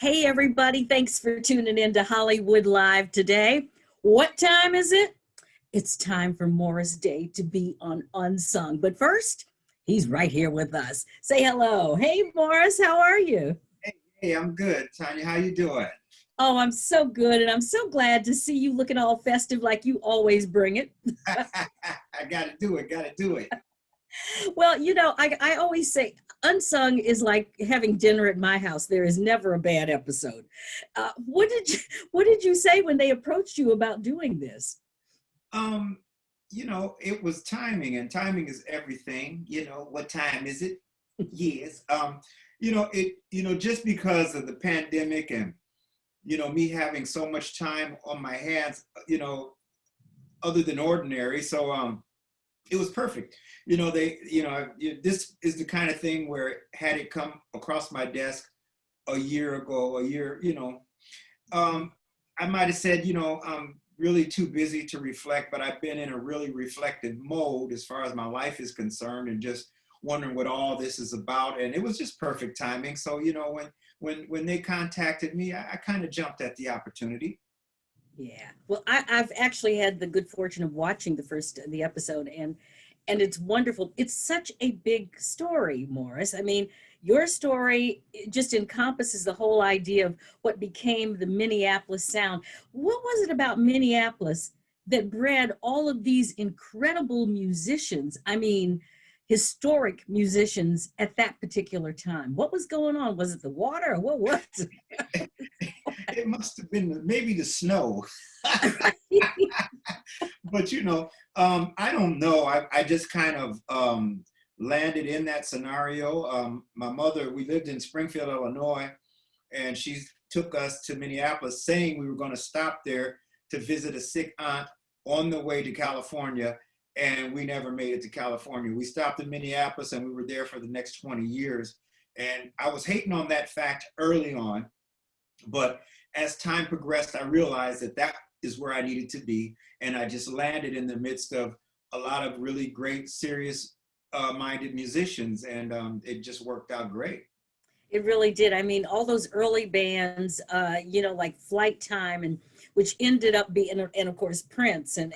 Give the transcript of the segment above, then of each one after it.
Hey, everybody. Thanks for tuning in to Hollywood Live today. What time is it? It's time for Morris Day to be on Unsung. But first, he's right here with us. Say hello. Hey, Morris, how are you? Hey, I'm good. Tanya, how you doing? Oh, I'm so good. And I'm so glad to see you looking all festive like you always bring it. I gotta do it, gotta do it. Well, I always say Unsung is like having dinner at my house. There is never a bad episode. What did you say when they approached you about doing this? Um, it was timing, and timing is everything. What time is it? Yes. Just because of the pandemic and me having so much time on my hands, other than ordinary. So it was perfect. This is the kind of thing where had it come across my desk a year ago, um, I might have said, I'm really too busy to reflect, but I've been in a really reflective mode as far as my life is concerned and just wondering what all this is about. And it was just perfect timing. So, when they contacted me, I kind of jumped at the opportunity. Yeah. Well, I've actually had the good fortune of watching the episode, and it's wonderful. It's such a big story, Morris. I mean, your story just encompasses the whole idea of what became the Minneapolis sound. What was it about Minneapolis that bred all of these incredible musicians? I mean, historic musicians at that particular time. What was going on? Was it the water or what was It must have been maybe the snow. it? But I don't know. I just kind of landed in that scenario. My mother, we lived in Springfield, Illinois, and she took us to Minneapolis saying we were going to stop there to visit a sick aunt on the way to California. And we never made it to California. We stopped in Minneapolis and we were there for the next 20 years. And I was hating on that fact early on. But as time progressed, I realized that that is where I needed to be. And I just landed in the midst of a lot of really great, serious minded musicians. And it just worked out great. It really did. I mean, all those early bands, like Flight Time, and which ended up being, and of course Prince, and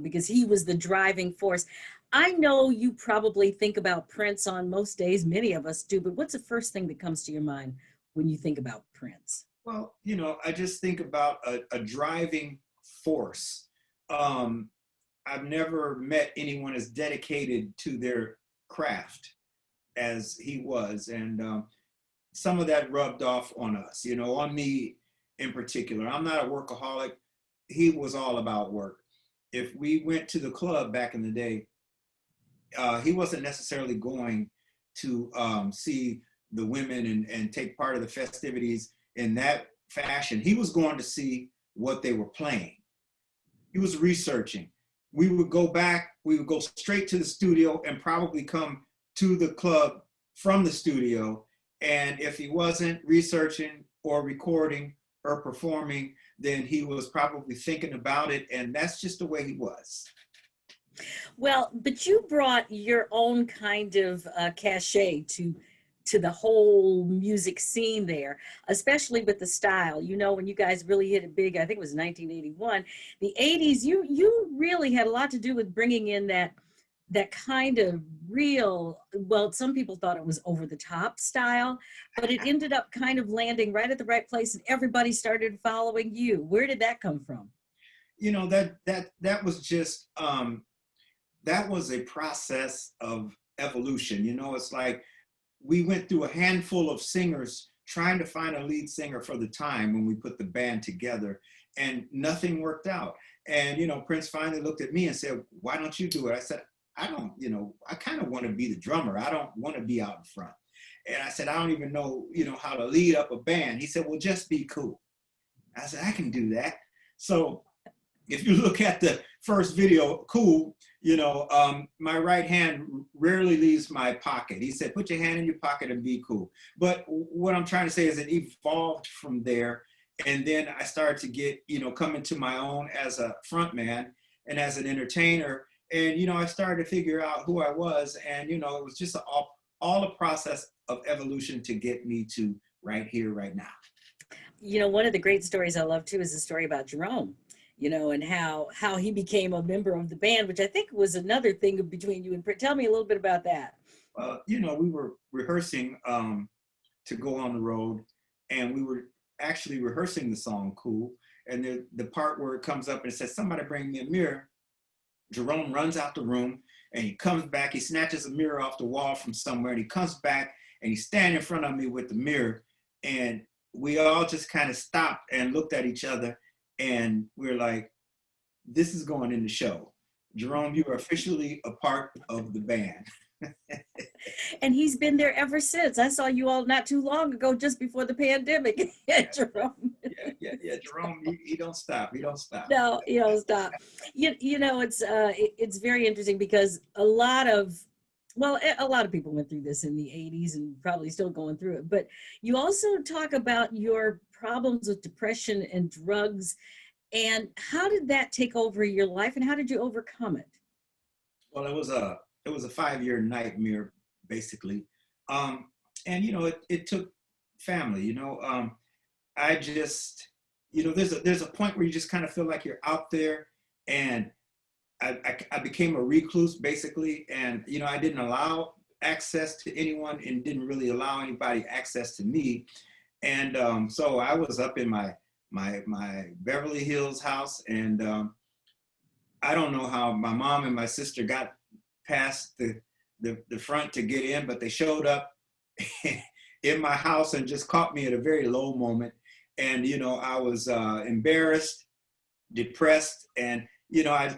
because he was the driving force. I know you probably think about Prince on most days. Many of us do. But what's the first thing that comes to your mind when you think about Prince? Well, I just think about a driving force. Um, I've never met anyone as dedicated to their craft as he was. And some of that rubbed off on us, on me in particular. I'm not a workaholic. He was all about work. If we went to the club back in the day, he wasn't necessarily going to see the women and take part of the festivities in that fashion. He was going to see what they were playing. He was researching. We would go straight to the studio and probably come to the club from the studio. And if he wasn't researching or recording or performing, then he was probably thinking about it. And that's just the way he was. Well, but you brought your own kind of cachet to the whole music scene there, especially with the style. When you guys really hit it big, I think it was 1981. The 80s, you really had a lot to do with bringing in that kind of real, well, some people thought it was over the top style, but it ended up kind of landing right at the right place and everybody started following you. Where did that come from? That was just that was a process of evolution. It's like we went through a handful of singers trying to find a lead singer for the time when we put the band together, and nothing worked out. And Prince finally looked at me and said, "Why don't you do it?" I said, "I don't, I kind of want to be the drummer. I don't want to be out in front." And I said, "I don't even know, how to lead up a band." He said, "Well, just be cool." I said, "I can do that." So if you look at the first video, Cool, my right hand rarely leaves my pocket. He said, "Put your hand in your pocket and be cool." But what I'm trying to say is it evolved from there. And then I started to get, come into my own as a frontman and as an entertainer. And, I started to figure out who I was. And, it was just all a process of evolution to get me to right here, right now. You know, one of the great stories I love too is the story about Jerome, you know, and how he became a member of the band, which I think was another thing between you and Tell me a little bit about that. You know, we were rehearsing to go on the road, and we were actually rehearsing the song "Cool." And the part where it comes up and it says, "Somebody bring me a mirror." Jerome runs out the room and he comes back. He snatches a mirror off the wall from somewhere, and he comes back and he's standing in front of me with the mirror. And we all just kind of stopped and looked at each other, and we're like, "This is going in the show. Jerome, you are officially a part of the band." And he's been there ever since. I saw you all not too long ago, just before the pandemic. Jerome. Yeah. Jerome, he don't stop. He don't stop. No, you know, stop. You know, it's very interesting because a lot of people went through this in the 80s and probably still going through it. But you also talk about your problems with depression and drugs, and how did that take over your life, and how did you overcome it? Well, it was a 5-year nightmare, basically. Um, and you know, it took family. I just, there's a point where you just kind of feel like you're out there, and I became a recluse basically, and I didn't allow access to anyone and didn't really allow anybody access to me, and so I was up in my Beverly Hills house, and I don't know how my mom and my sister got past the front to get in, but they showed up in my house and just caught me at a very low moment. And I was embarrassed, depressed, and I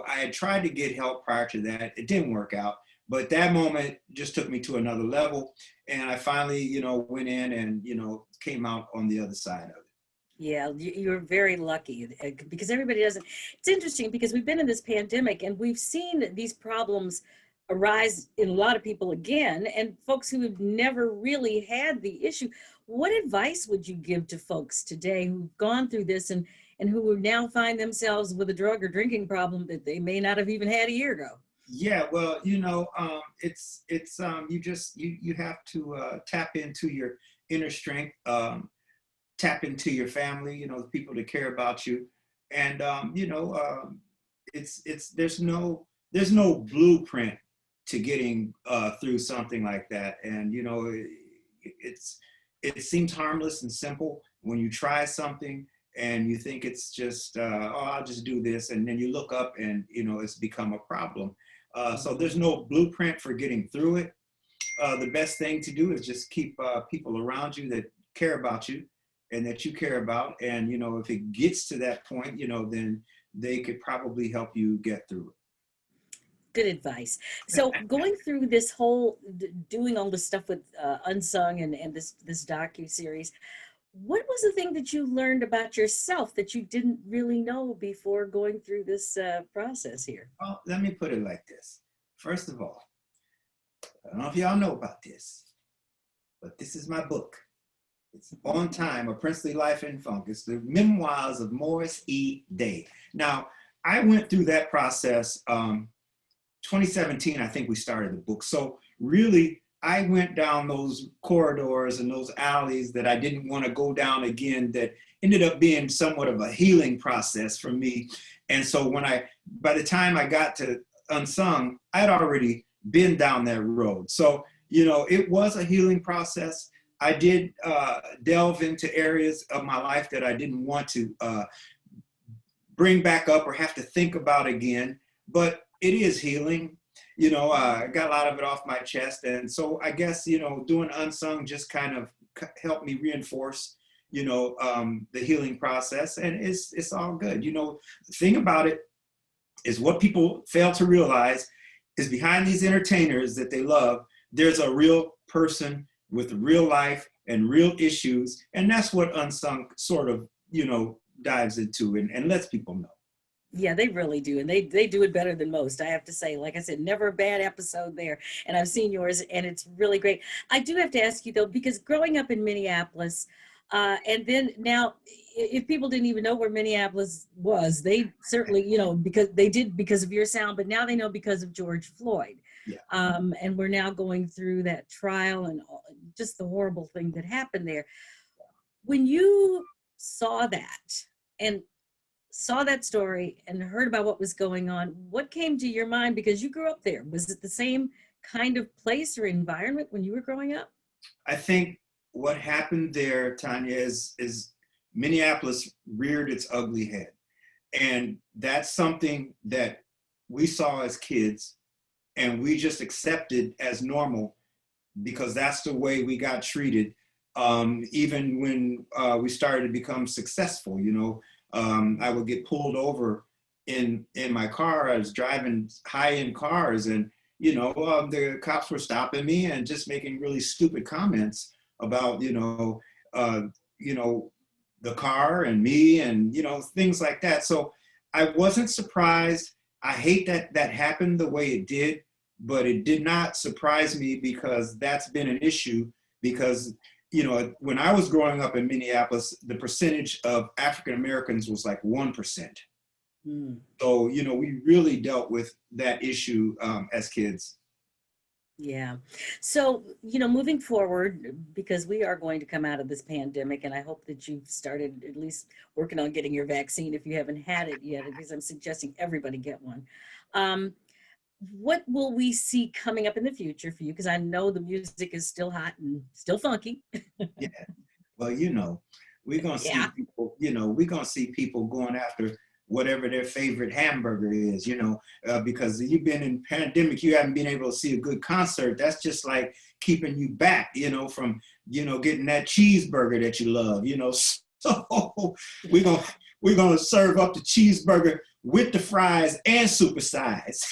had tried to get help prior to that. It didn't work out, but that moment just took me to another level, and I finally went in and came out on the other side of it. Yeah, you're very lucky because everybody doesn't. It's interesting because we've been in this pandemic and we've seen these problems arise in a lot of people again, and folks who have never really had the issue. What advice would you give to folks today who've gone through this and who now find themselves with a drug or drinking problem that they may not have even had a year ago? Yeah, well, it's you have to tap into your inner strength, tap into your family, the people that care about you, and it's there's no blueprint to getting through something like that, and it's it seems harmless and simple when you try something and you think it's just oh, I'll just do this, and then you look up and it's become a problem. So there's no blueprint for getting through it. The best thing to do is just keep people around you that care about you and that you care about. And, if it gets to that point, then they could probably help you get through it. Good advice. So going through this whole doing all this stuff with Unsung and this docu series, what was the thing that you learned about yourself that you didn't really know before going through this process here? Well, let me put it like this. First of all, I don't know if y'all know about this, but this is my book. It's On Time, A Princely Life in Funk. It's the memoirs of Morris E. Day. Now, I went through that process. 2017, I think we started the book. So really, I went down those corridors and those alleys that I didn't want to go down again, that ended up being somewhat of a healing process for me. And so by the time I got to Unsung, I'd already been down that road. So, it was a healing process. I did delve into areas of my life that I didn't want to bring back up or have to think about again, but it is healing. I got a lot of it off my chest. And so I guess, doing Unsung just kind of helped me reinforce, the healing process, and it's all good. The thing about it is what people fail to realize is behind these entertainers that they love, there's a real person with real life and real issues. And that's what Unsung sort of, dives into and lets people know. Yeah, they really do. And they do it better than most, I have to say. Like I said, never a bad episode there. And I've seen yours and it's really great. I do have to ask you though, because growing up in Minneapolis, and then now, if people didn't even know where Minneapolis was, they certainly, because they did because of your sound, but now they know because of George Floyd. Yeah. And we're now going through that trial and just the horrible thing that happened there. When you and saw that story and heard about what was going on, what came to your mind? Because you grew up there. Was it the same kind of place or environment when you were growing up? I think what happened there, Tanya, is Minneapolis reared its ugly head. And that's something that we saw as kids and we just accepted as normal because that's the way we got treated. Even when we started to become successful, I would get pulled over in my car. I was driving high-end cars, and the cops were stopping me and just making really stupid comments about the car and me and things like that. So I wasn't surprised. I hate that that happened the way it did, but it did not surprise me because that's been an issue because when I was growing up in Minneapolis, the percentage of African Americans was like 1%. Mm. So, we really dealt with that issue as kids. Yeah. So, moving forward, because we are going to come out of this pandemic, and I hope that you've started at least working on getting your vaccine if you haven't had it yet, because I'm suggesting everybody get one. What will we see coming up in the future for you? Because I know the music is still hot and still funky. Yeah. Well, we're gonna see Yeah. people, we're gonna see people going after whatever their favorite hamburger is, because you've been in pandemic, you haven't been able to see a good concert. That's just like keeping you back, from, getting that cheeseburger that you love, So we're gonna serve up the cheeseburger with the fries and supersize.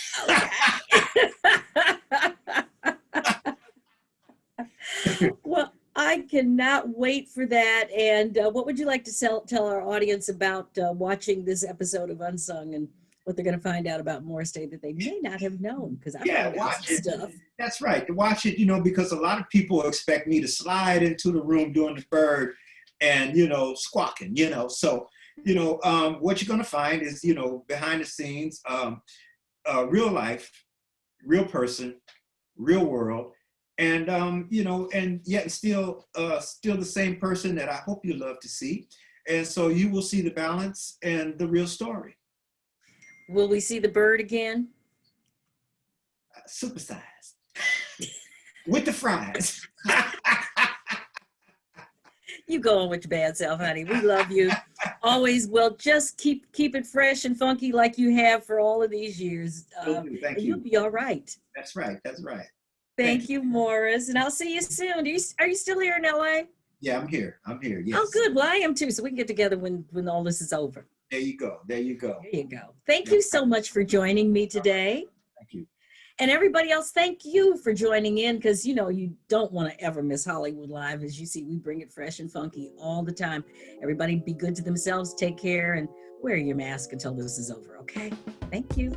Well, I cannot wait for that. And what would you like to tell our audience about watching this episode of Unsung and what they're going to find out about Morris Day that they may not have known? Because I Yeah, found out watch some it. stuff. That's right. Watch it, because a lot of people expect me to slide into the room doing the bird and, squawking, So, what you're going to find is, behind the scenes, real life, real person, real world. And, and yet still the same person that I hope you love to see. And so you will see the balance and the real story. Will we see the bird again? Supersized with the fries. You go on with your bad self, honey. We love you. Always will. Just keep it fresh and funky like you have for all of these years. Thank you. And you'll be all right. That's right. That's right. Thank you, Morris. And I'll see you soon. Are you still here in LA? Yeah, I'm here. Yes. Oh, good. Well, I am too. So we can get together when all this is over. There you go. There you go. Thank you so much for joining me today. Thank you. And everybody else, thank you for joining in because, you don't want to ever miss Hollywood Live. As you see, we bring it fresh and funky all the time. Everybody be good to themselves, take care, and wear your mask until this is over, okay? Thank you.